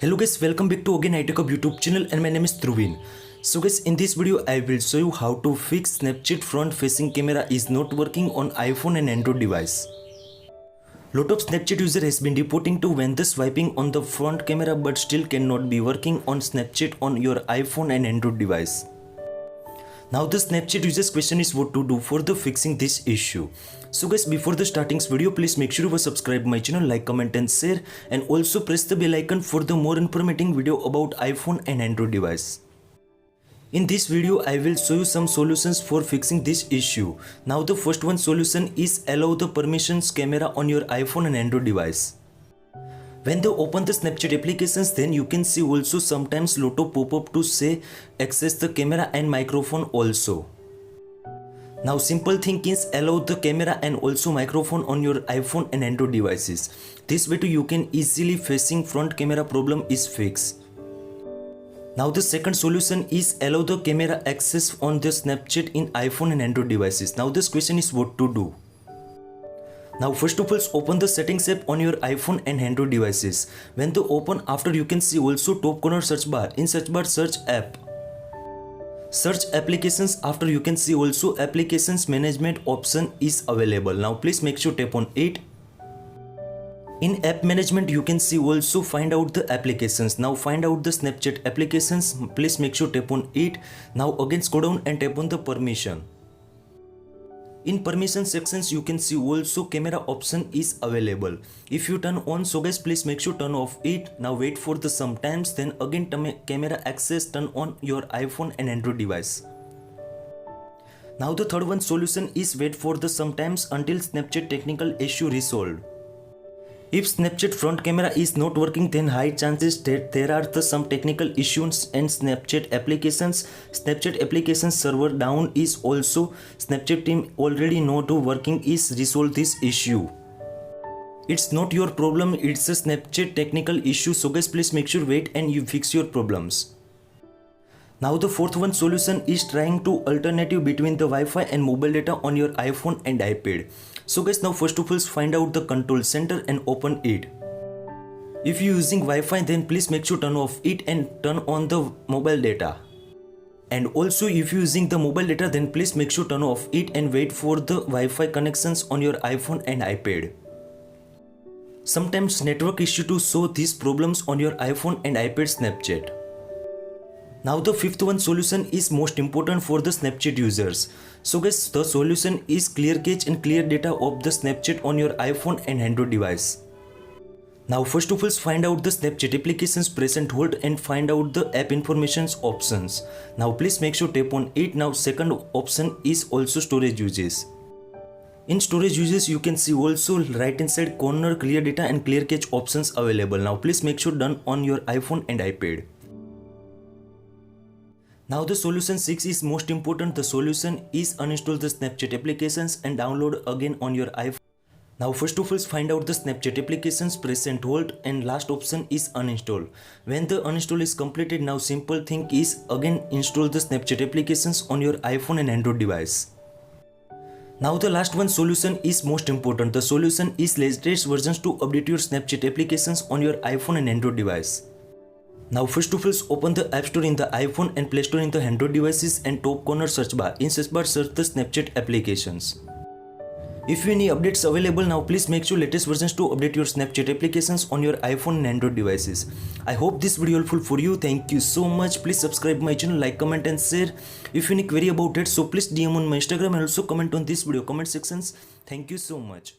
Hello guys, welcome back to again iTechHub YouTube channel and my name is Dhruvin. So guys, in this video I will show you how to fix Snapchat front facing camera is not working on iPhone and Android device. Lot of Snapchat user has been reporting to when the swiping on the front camera but still cannot be working on Snapchat on your iPhone and Android device. Now the Snapchat users question is what to do for the fixing this issue. So guys, before the starting video, please make sure you subscribe my channel, like, comment and share, and also press the bell icon for the more informative video about iPhone and Android device. In this video, I will show you some solutions for fixing this issue. Now the first one solution is allow the permissions camera on your iPhone and Android device. When they open the Snapchat applications, then you can see also sometimes lot of pop-up to say access the camera and microphone also. Now simple thing is allow the camera and also microphone on your iPhone and Android devices. This way too you can easily facing front camera problem is fixed. Now the second solution is allow the camera access on the Snapchat in iPhone and Android devices. Now this question is what to do. Now first of all open the settings app on your iPhone and Android devices. When they open, after you can see also top corner search bar. In search bar search app. Search applications, after you can see also applications management option is available. Now please make sure tap on it. In app management you can see also find out the applications. Now find out the Snapchat applications. Please make sure tap on it. Now again scroll down and tap on the permission. In permission sections you can see also camera option is available. If you turn on, so guys please make sure turn off it. Now wait for the sometimes, then again camera access turn on your iPhone and Android device. Now the third one solution is wait for the sometimes until Snapchat technical issue resolved. If Snapchat front camera is not working, then high chances that there are some technical issues and Snapchat applications server down is also Snapchat team already know to working is resolve this issue. It's not your problem, it's a Snapchat technical issue, so guys please make sure wait and you fix your problems. Now the fourth one solution is trying to alternative between the Wi-Fi and mobile data on your iPhone and iPad. So guys, now first of all find out the control center and open it. If you using Wi-Fi, then please make sure turn off it and turn on the mobile data. And also if you using the mobile data, then please make sure turn off it and wait for the Wi-Fi connections on your iPhone and iPad. Sometimes network issue to show these problems on your iPhone and iPad Snapchat. Now the fifth one solution is most important for the Snapchat users. So guys, the solution is clear cache and clear data of the Snapchat on your iPhone and Android device. Now first of all find out the Snapchat applications, press and hold and find out the app informations options. Now please make sure tap on it. Now second option is also storage uses. In storage uses you can see also right hand side corner clear data and clear cache options available. Now please make sure done on your iPhone and iPad. Now the solution 6 is most important. The solution is uninstall the Snapchat applications and download again on your iPhone. Now first of all find out the Snapchat applications, press and hold, and last option is uninstall. When the uninstall is completed, now simple thing is again install the Snapchat applications on your iPhone and Android device. Now the last one solution is most important. The solution is latest versions to update your Snapchat applications on your iPhone and Android device. Now first of all open the App Store in the iPhone and Play Store in the Android devices and top corner search bar. In search bar search the Snapchat applications. If you any updates available, now please make sure latest versions to update your Snapchat applications on your iPhone and Android devices. I hope this video helpful for you. Thank you so much. Please subscribe my channel, like, comment and share. If you any query about it, so please DM on my Instagram and also comment on this video comment sections. Thank you so much.